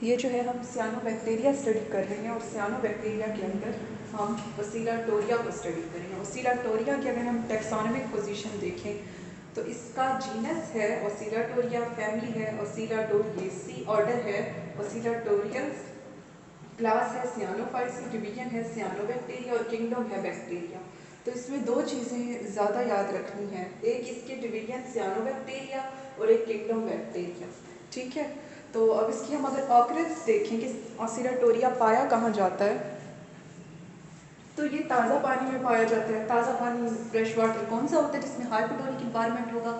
ये जो है हम सियानोबैक्टीरिया स्टडी कर रहे हैं और सियानोबैक्टीरिया के अंदर हम ओसिलाटोरिया को स्टडी करेंगे। ओसिलाटोरिया की अगर हम टेक्सोनोमिक पोजीशन देखें तो इसका जीनस है ओसिलाटोरिया, फैमिली है ओसिलाटोरिएसी, ऑर्डर है ओसिलाटोरियल्स, क्लास है सियानोफाइट्स, डिवीजन है सियानोबैक्टीरिया और किंगडम है बैक्टीरिया। तो इसमें दो चीज़ें ज़्यादा याद रखनी है, एक इसके डिवीजन सियानोबैक्टीरिया और एक किंगडम बैक्टीरिया। ठीक है, तो अब इसकी हम अगर ऑकरेंस देखें कि ओसिलाटोरिया पाया कहाँ जाता है, तो ये ताज़ा पानी में पाया जाता है। ताज़ा पानी फ्रेश वाटर कौन सा होता है जिसमें हाइपोटोनिक इन्वायरमेंट होगा,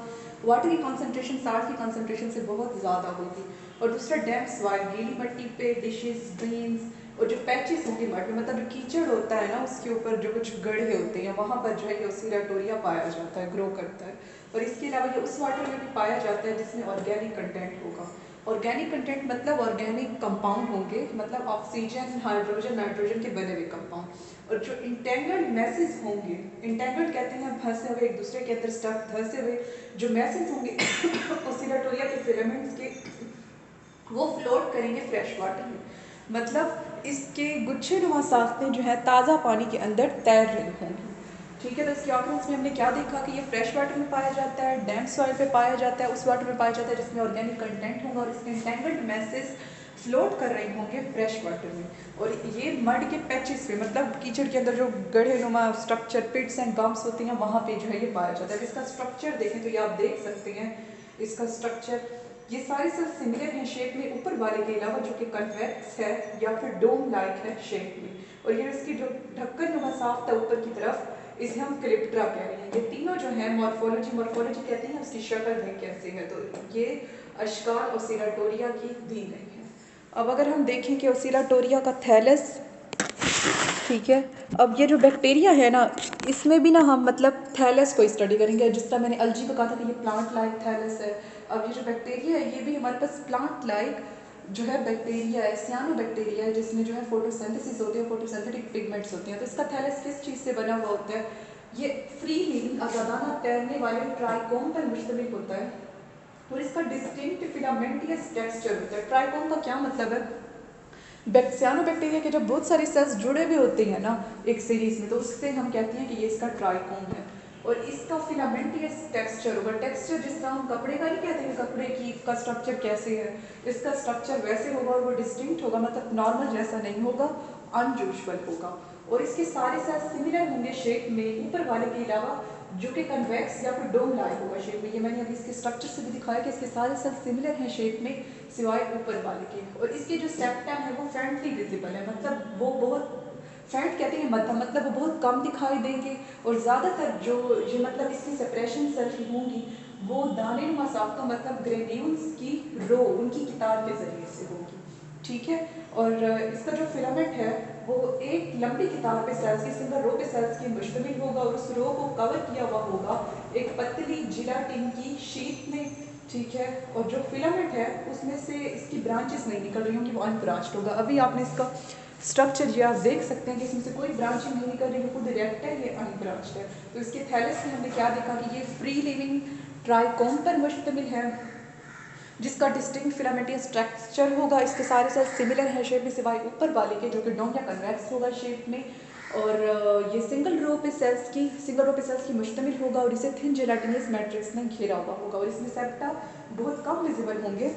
वाटर की कॉन्सेंट्रेशन साल्ट की कॉन्सेंट्रेशन से बहुत ज़्यादा होगी। और दूसरा डैम्प सॉइल, गीली मिट्टी पे डिशेस, ड्रेन्स और जो पैचेस होंगे मड में, मतलब जो कीचड़ होता है ना उसके ऊपर जो कुछ गड्ढे होते हैं वहाँ पर जो है ओसिलाटोरिया पाया जाता है, ग्रो करता है। और इसके अलावा ये उस वाटर में भी पाया जाता है जिसमें ऑर्गेनिक कंटेंट होगा। ऑर्गेनिक कंटेंट मतलब ऑर्गेनिक कंपाउंड होंगे, मतलब ऑक्सीजन, हाइड्रोजन, नाइट्रोजन के बने हुए कंपाउंड। और जो इंटेंगल्ड मैसेज होंगे, इंटेंगल्ड कहते हैं फंसे हुए, एक दूसरे के अंदर स्टफ धंसे हुए जो मैसेज होंगे ओसिलाटोरिया के फिलामेंट्स के, वो फ्लोट करेंगे फ्रेश वाटर में। मतलब इसके गुच्छे नुमा साख्तें जो है ताज़ा पानी के अंदर तैर रही होंगी। ठीक है, तो इसके ऑकरेंस में हमने क्या देखा कि ये फ्रेश वाटर में पाया जाता है, डैम्प सॉइल पे पाया जाता है, उस वाटर में पाया जाता है जिसमें ऑर्गेनिक कंटेंट होगा और इसके इंटेंगल्ड मैसेज फ्लोट कर रहे होंगे फ्रेश वाटर में। और ये मड के पैचेस पे, मतलब कीचड़ के अंदर जो गड्ढे नुमा स्ट्रक्चर, पिट्स एंड बम्प्स होती हैं, वहाँ पे जो है ये पाया जाता है। इसका स्ट्रक्चर देखें तो ये आप देख सकते हैं, इसका स्ट्रक्चर, ये सारे सेल्स सिमिलर हैं शेप में, ऊपर वाले के अलावा जो कि कन्वेक्स है या फिर डोम लाइक है शेप में। और ये इसकी जो ढक्कन नुमा साफ्त है ऊपर की तरफ, इसे हम क्लिप्ट्रा कह रहे हैं। ये तीनों जो है मॉर्फोलॉजी कहते हैं, उसकी शक्ल देख कैसे है। तो ये अशकाल ओसिलाटोरिया की दी गई है। अब अगर हम देखें कि ओसिलाटोरिया का थैलस, ठीक है, अब ये जो बैक्टीरिया है ना, इसमें भी ना हम मतलब थैलस को स्टडी करेंगे। जिस तरह मैंने अलजी को कहा था कि ये प्लांट लाइक थैलस है, अब ये जो बैक्टीरिया है ये भी हमारे पास प्लांट लाइक जो है बैक्टीरिया है, सियानो बैक्टीरिया है, जिसमें जो है फोटोसिंथेसिस होती है, फोटोसिंथेटिक पिगमेंट्स होते हैं। तो इसका थैलस किस चीज़ से बना हुआ होता है? ये फ्री लिविंग आज़ादाना तैरने वाले ट्राइकोम पर मुश्तमिल होता है और इसका डिस्टिंक्ट फिलामेंटियस टेक्सचर होता है। ट्राइकोम का क्या मतलब है? सियानो बैक्टीरिया के जब बहुत सारे सेल्स जुड़े हुए होते हैं ना एक सीरीज में, तो उससे हम कहते हैं कि ये इसका ट्राइकोम है। और इसका फिलामेंटियस टेक्सचर होगा। टेक्सचर जिस तरह हम कपड़े का नहीं कहते हैं कपड़े की का स्ट्रक्चर कैसे है, इसका स्ट्रक्चर वैसे होगा और वो डिस्टिंक्ट होगा, मतलब नॉर्मल जैसा नहीं होगा, अनयूजुअल होगा। और इसके सारे सेल्स सिमिलर होंगे शेप में, ऊपर वाले के अलावा जो कि कन्वेक्स या फिर डोम लाइक होगा शेप में। ये मैंने अभी इसके स्ट्रक्चर से भी दिखाया कि इसके सारे सेल्स सिमिलर हैं शेप में सिवाय ऊपर वाले के। और इसके जो सेप्टम है वो फ्रंटली विजिबल है, मतलब वो बहुत, फ्रंट कहते हैं मध्य, मतलब वो बहुत कम दिखाई देंगे। और ज़्यादातर जो ये मतलब इसकी सेपरेशन सेल होंगी वो दाने नुमा साख्तों, मतलब ग्रेन्यूल्स की रो, उनकी कितार के ज़रिए से होगी। ठीक है, और इसका जो फिलामेंट है वो एक लंबी कितार पे सेल्स की, सिंगल रो पे सेल्स की मुश्तमिल होगा और उस रो को कवर किया हुआ होगा एक पतली जिलाटिन की शीट में। ठीक है, और जो फिलामेंट है उसमें से इसकी ब्रांचेस नहीं निकल रही होंगी, वो अनब्रांच्ड होगा। अभी आपने इसका स्ट्रक्चर ये आप देख सकते हैं कि इसमें से कोई ब्रांचिंग नहीं निकल रही है, खुद डायरेक्ट है, ये अनब्रांच्ड है। तो इसके थैलस में हमने क्या देखा कि ये फ्री लिविंग ट्राइकोम पर मुश्तमिल है जिसका डिस्टिंक्ट फिलामेंटियस स्ट्रक्चर होगा। इसके सारे सेल्स सिमिलर है शेप में सिवाय ऊपर वाले के जो कि डोम या कन्वेक्स होगा शेप में। और ये सिंगल रो पे सेल्स की मुश्तमिल होगा और इसे थिन जेलाटिनस मैट्रिक्स में घेरा हुआ होगा। और इसमें सेप्टा बहुत कम विजिबल होंगे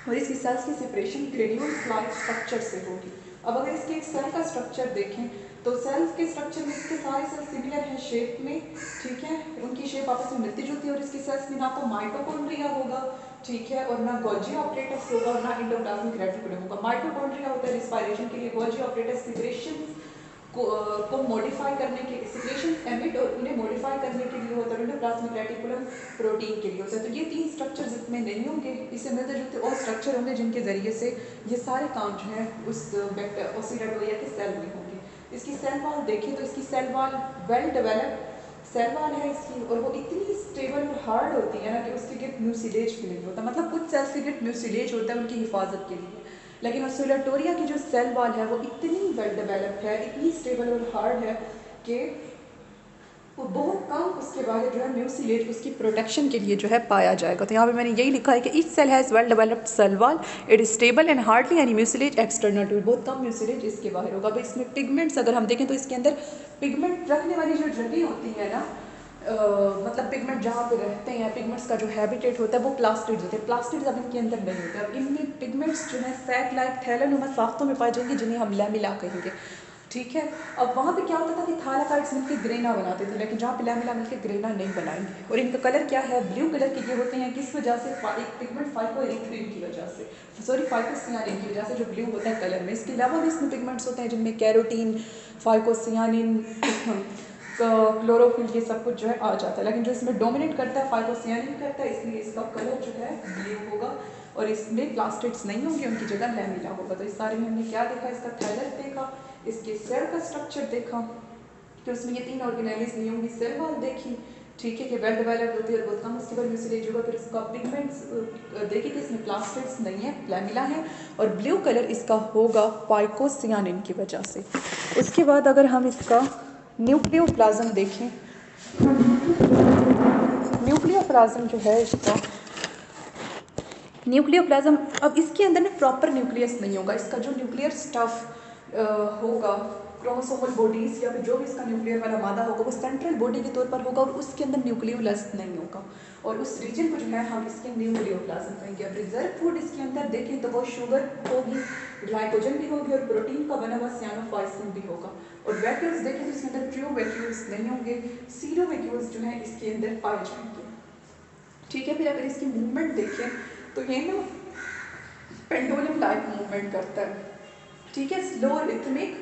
और इसकी सेल्स की सेपरेशन ग्रेन्यूल्स लाइक स्ट्रक्चर से होगी। अब अगर इसके एक सेल का स्ट्रक्चर देखें तो सेल्स के स्ट्रक्चर में इसके सारे सेल्स सिमिलर हैं शेप में। ठीक है, उनकी शेप आपस में मिलती जुलती है और इसके सेल्स में ना तो माइटोकॉन्ड्रिया होगा, ठीक है, और ना गोल्जी ऑपरेटस होगा और ना एंडोप्लाज्मिक रेटिकुलम होगा। माइटोकॉन्ड्रिया होता है रिस्पायरेशन के लिए, गोल्जी ऑपरेटस सिक्रेशन को मॉडिफाई करने के, सिक्रेशन एमिट और उन्हें मॉडिफाई करने के लिए होता है, एंडोप्लाज्मिक रेटिकुलम प्रोटीन के लिए होता है। तो ये तीन स्ट्रक्चर इसमें नहीं होंगे, इससे मिलते जुलते और स्ट्रक्चर होंगे जिनके ज़रिए से ये सारे काम जो है उस ओसिलाटोरिया के सेल में होंगे। इसकी सेल वॉल देखें तो इसकी cell wall well developed cell wall है इसकी, और वो इतनी स्टेबल और हार्ड होती है ना कि उसके गिर्द म्यूसिलेज भी नहीं होता, मतलब कुछ सेल्स के गिर्द म्यूसिलेज होता है उनकी हिफाजत के लिए। लेकिन ओसिलाटोरिया की जो सेल वॉल है वो इतनी वेल डेवलप्ड है, इतनी स्टेबल और हार्ड है कि वो बहुत कम उसके बाद जो है म्यूसिलेज उसकी प्रोटेक्शन के लिए जो है पाया जाएगा। तो यहाँ पे मैंने यही लिखा है कि each cell has well developed cell wall, it is stable and hardly any mucilage external to it. बहुत कम म्यूसिलेज इसके बाहर होगा। अब इसमें पिगमेंट्स अगर हम देखें तो इसके अंदर पिगमेंट रखने वाली जो जगह होती है ना, मतलब पिगमेंट जहाँ पे रहते हैं, पिगमेंट्स का जो हैबिटेट होता है वो प्लास्टिड्स होते हैं। प्लास्टिड्स अब इनके अंदर नहीं होते। अब इनमें पिगमेंट्स जो है सैक लाइक थैलानुमा साख्तों में पाए जाएंगे जिन्हें हम लैमिला कहेंगे। ठीक है, अब वहाँ पे क्या होता था कि थालाकाइड्स मिलकर ग्रेना बनाते थे, लेकिन जहाँ पे लैमिला मिलकर ग्रेना नहीं बनाएंगे। और इनका कलर क्या है, ब्लू कलर के ये होते हैं। किस वजह से, एक पिगमेंट फाइकोएरिथ्रिन की वजह से, सॉरी फाइकोसियानिन की वजह से जो ब्लू होता है कलर में। इसके अलावा भी इसमें पिगमेंट्स होते हैं जिनमें कैरोटीन, फाइकोसियानिन, क्लोरोफिल, ये सब कुछ जो है आ जाता है। लेकिन जो इसमें डोमिनेट करता है फाइकोसियानिन करता है, इसलिए इसका कलर जो है ब्लू होगा और इसमें प्लास्टिड्स नहीं होंगे, उनकी जगह लैमिला होगा। तो इस सारे में हमने क्या देखा, इसका थायलस देखा, इसके सेल का स्ट्रक्चर देखा कि उसमें ये 3 ऑर्गेनेलिज नहीं होंगी, सेल वॉल देखी, ठीक है, कि वेल डेवलप्ड होती है और बहुत कम उसके बाद म्यूसिलेज होगा। फिर उसका पिगमेंट्स देखिए कि इसमें प्लास्टिड्स नहीं है, लैमिला है, और ब्लू कलर इसका होगा फाइकोसियानिन की वजह से। उसके बाद अगर हम इसका न्यूक्लियोप्लाज्म देखें, न्यूक्लियोप्लाज्म जो है इसका, न्यूक्लियोप्लाज्म, अब इसके अंदर ना प्रॉपर न्यूक्लियस नहीं होगा। इसका जो न्यूक्लियर स्टफ होगा, क्रोमोसोमल बॉडीज या फिर जो भी इसका न्यूक्लियर वाला मादा होगा वो सेंट्रल बॉडी के तौर पर होगा और उसके अंदर न्यूक्लियोलस नहीं होगा, और उस रीजन को जो है हम इसके न्यूक्लियोप्लाज्म कहेंगे। अब रिजर्व फूड इसके अंदर देखें तो वो शुगर होगी, ग्लाइकोजन भी होगी और प्रोटीन का बना हुआ सियानोफाइसिन भी होगा। और वैक्यूल्स देखें तो इसके अंदर ट्रू वैक्यूल्स नहीं होंगे, सीरो वैक्यूल्स जो है इसके अंदर पाए जाएंगे। ठीक है, फिर अगर इसकी मूवमेंट देखें तो ये ना पेंडुलम टाइप मूवमेंट करता है। ठीक है, स्लो रिथमिक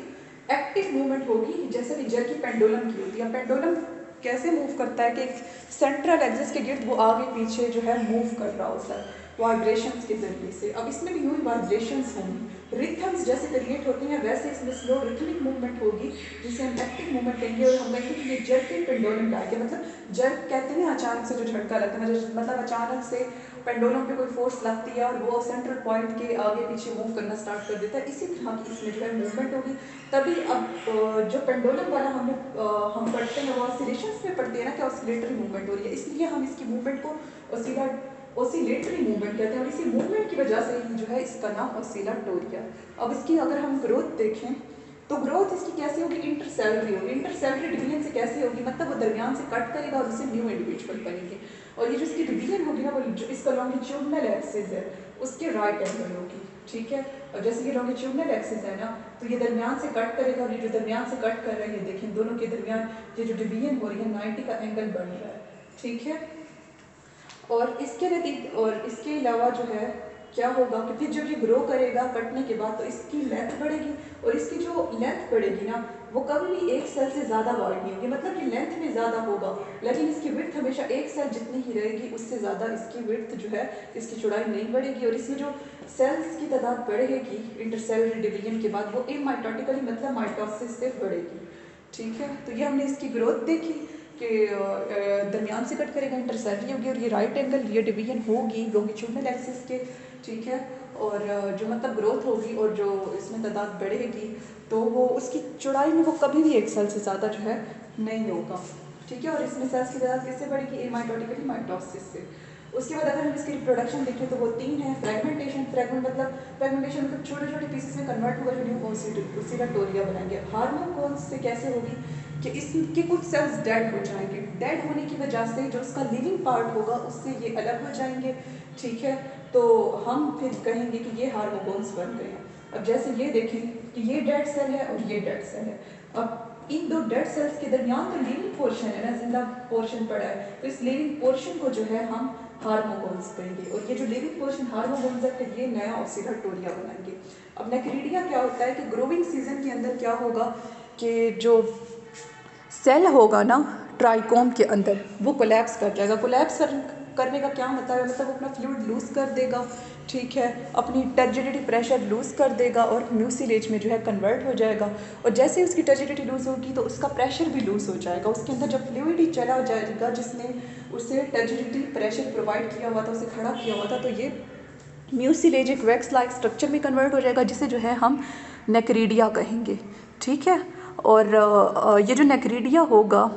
एक्टिव मूवमेंट होगी, जैसे कि जल की पेंडुलम की होती है। पेंडुलम कैसे मूव करता है कि सेंट्रल एक्सिस के गिर्द वो आगे पीछे जो है मूव कर रहा होता है वाइब्रेशंस के जरिए से। अब इसमें भी यूं ही वाइब्रेशंस होंगी, रिथम्स जैसे क्रिएट होती हैं वैसे इसमें स्लो रिथमिक मूवमेंट होगी जिसे हम एक्टिव मूवमेंट कहेंगे। और हम कहेंगे कि ये जर्किंग पेंडुलम टाइप है, मतलब जर्क कहते हैं अचानक से जो झटका लगता है, मतलब अचानक से पेंडुलम पे कोई फोर्स लगती है और वो सेंट्रल पॉइंट के आगे पीछे मूव करना स्टार्ट कर देता है। इसी तरह की इसमें जो है मूवमेंट होगी। तभी अब जो पेंडुलम वाला हम पढ़ते हैं वो ऑसिलेशंस में पढ़ते हैं ना कि ऑसिलेटरी मूवमेंट हो रही है, इसलिए हम इसकी मूवमेंट को ऑसिलेटरी मूवमेंट कहते हैं। और इसी मूवमेंट की वजह से ही जो है इसका नाम ऑसिलेटोरिया। अब इसकी अगर हम ग्रोथ देखें तो ग्रोथ इसकी कैसी होगी, इंटरसेलरी होगी। इंटरसेलरी डिवीजन से कैसे होगी, मतलब वो दरमियान से कट करेगा और उससे न्यू इंडिविजुअल बनेंगे। और ये जो इसकी डिवीजन होगी ना, वो जो इसका लॉन्गिट्यूडनल एक्सिस है उसके राइट एंगल होगी। ठीक है, और जैसे ये लॉन्गिट्यूडनल एक्सिस है ना, तो ये दरमियान से कट करेगा और ये जो दरमियान से कट कर रहा है, ये देखें दोनों के दरमियान ये जो डिवीजन हो रही है 90 का एंगल बन रहा है। ठीक है, और इसके अलावा जो है क्या होगा कि फिर जब ये ग्रो करेगा कटने के बाद तो इसकी लेंथ बढ़ेगी, और इसकी जो लेंथ बढ़ेगी ना वो कभी भी एक सेल से ज़्यादा वाइड नहीं होगी, मतलब कि लेंथ में ज़्यादा होगा लेकिन इसकी विड्थ हमेशा एक सेल जितनी ही रहेगी, उससे ज़्यादा इसकी विड्थ जो है, इसकी चौड़ाई नहीं बढ़ेगी। और इसमें जो सेल्स की तादाद बढ़ेगी इंटरसेलुलर डिवीजन के बाद वो एमाइटोटिकली मतलब माइटोसिस से बढ़ेगी। ठीक है, तो ये हमने इसकी ग्रोथ देखी कि दरमियान से कट करेगा, इंटरसेलरी होगी, और ये राइट एंगल ये डिवीजन होगी लॉन्गिट्यूडनल एक्सिस के। ठीक है, और जो मतलब ग्रोथ होगी और जो इसमें तादाद बढ़ेगी तो वो उसकी चौड़ाई में वो कभी भी एक सेल से ज़्यादा जो है नहीं होगा। ठीक है, और इसमें सेल्स की तादाद किससे बढ़ेगी, एमाइटोटिकली माइटोसिस से। उसके बाद अगर हम इसकी रिप्रोडक्शन देखें तो वो 3 है। फ्रेगमेंटेशन मतलब छोटे छोटे पीसेस में कन्वर्ट होगा जो न्यू ऑसिलेटोरिया बनाएंगे। हार्मोन से कैसे होगी कि इसके कुछ सेल्स डेड हो जाएंगे, डेड होने की वजह से जो उसका लिविंग पार्ट होगा उससे ये अलग हो जाएंगे। ठीक है, तो हम फिर कहेंगे कि ये हार्मोन्स बन गए हैं। अब जैसे ये देखें कि ये डेड सेल है और ये डेड सेल है। अब इन दो डेड सेल्स के दरमियान तो लिविंग पोर्शन है ना, जिंदा पोर्शन पड़ा है, तो इस लिविंग पोर्शन को जो है हम हार्मोन्स कहेंगे। और ये जो लिविंग पोर्शन हार्मोन्स है फिर ये नया ऑसिलेटोरिया बनाएंगे। अब नेक्रीडिया क्या होता है कि ग्रोविंग सीजन के अंदर क्या होगा कि जो सेल होगा ना ट्राइकोम के अंदर वो कोलैप्स कर जाएगा। कोलैप्स करने का क्या मतलब है, मतलब वो अपना फ्लूइड लूज़ कर देगा। ठीक है, अपनी टर्जिडिटी प्रेशर लूज़ कर देगा और म्यूसिलेज में जो है कन्वर्ट हो जाएगा। और जैसे ही उसकी टर्जिडिटी लूज़ होगी तो उसका प्रेशर भी लूज़ हो जाएगा। उसके अंदर जब फ्लूइड ही चला जाएगा जिसने उसे टर्जिडिटी प्रेशर प्रोवाइड किया हुआ था, उसे खड़ा किया हुआ था, तो ये म्यूसिलेजिक वैक्स लाइक स्ट्रक्चर में कन्वर्ट हो जाएगा जिसे जो है हम नेक्रीडिया कहेंगे। ठीक है, और ये जो नेक्रीडिया होगा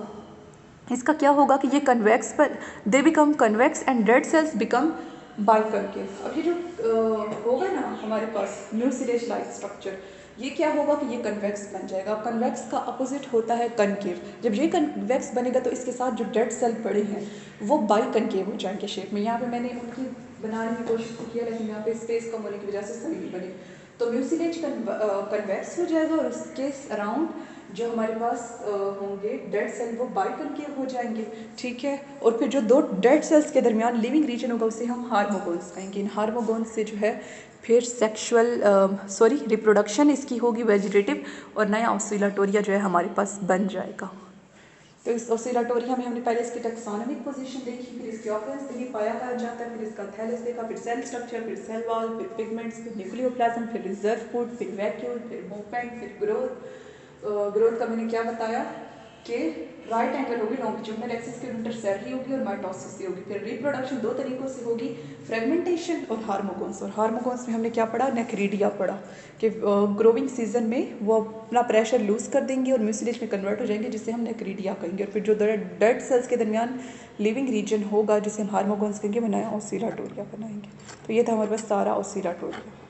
इसका क्या होगा कि ये कन्वेक्स पर they become convex and dead cells become biconcave. अब ये जो होगा ना हमारे पास म्यूसिलेज लाइक स्ट्रक्चर, ये क्या होगा कि ये कन्वेक्स बन जाएगा। अब कन्वेक्स का अपोजिट होता है कनकेव। जब ये कन्वेक्स बनेगा तो इसके साथ जो डेड सेल पड़े हैं वो बाइकनकेव हो जाएंगे शेप में। यहाँ पे मैंने उनकी बनाने की कोशिश तो किया, लेकिन यहाँ पे स्पेस कम होने की वजह से सही नहीं बने। तो म्यूसिलेज कन्वेक्स हो जाएगा और उसके अराउंड जो हमारे पास होंगे डेड सेल वो बाइकनकेव हो जाएंगे, ठीक है। और फिर जो दो डेड सेल्स के दरमियान लिविंग रीजन होगा उसे हम हार्मोगोन्स कहेंगे। इन हार्मोगोन्स से जो है फिर रिप्रोडक्शन इसकी होगी वेजिटेटिव, और नया ऑसिलाटोरिया जो है हमारे पास बन जाएगा। तो इस ऑसिलाटोरिया में हमने पहले इसकी टैक्सोनॉमिक पोजीशन देखी, फिर इसके ऑर्गन्स देखी, पाया कहा जाता है, फिर इसका थैलस देखा, फिर सेल स्ट्रक्चर, फिर सेल वॉल, फिर पिगमेंट्स, फिर न्यूक्लियोप्लाज्म, फिर रिजर्व फूड, फिर वैक्यूल, फिर मूवमेंट, फिर ग्रोथ का मैंने क्या बताया कि राइट एंगल होगी, लॉन्गिट्यूडिनल एक्सिस के इंटरसेलरी होगी और माइटोसिस से होगी। फिर रिप्रोडक्शन दो तरीकों से होगी, फ्रेगमेंटेशन और हार्मोगोन्स। और हार्मोगोन्स में हमने क्या पढ़ा, नेक्रीडिया पढ़ा कि ग्रोइंग सीजन में वो अपना प्रेशर लूज कर देंगे और म्यूसिलेज में कन्वर्ट हो जाएंगे, जिसे हम नेक्रीडिया कहेंगे। और फिर जो डेड सेल्स के दरमियान लिविंग रीजन होगा जिसे हम हार्मोगोन्स कहेंगे, वो नया ऑसिलाटोरिया बनाएंगे। तो ये था हमारे पास सारा ऑसिलाटोरिया।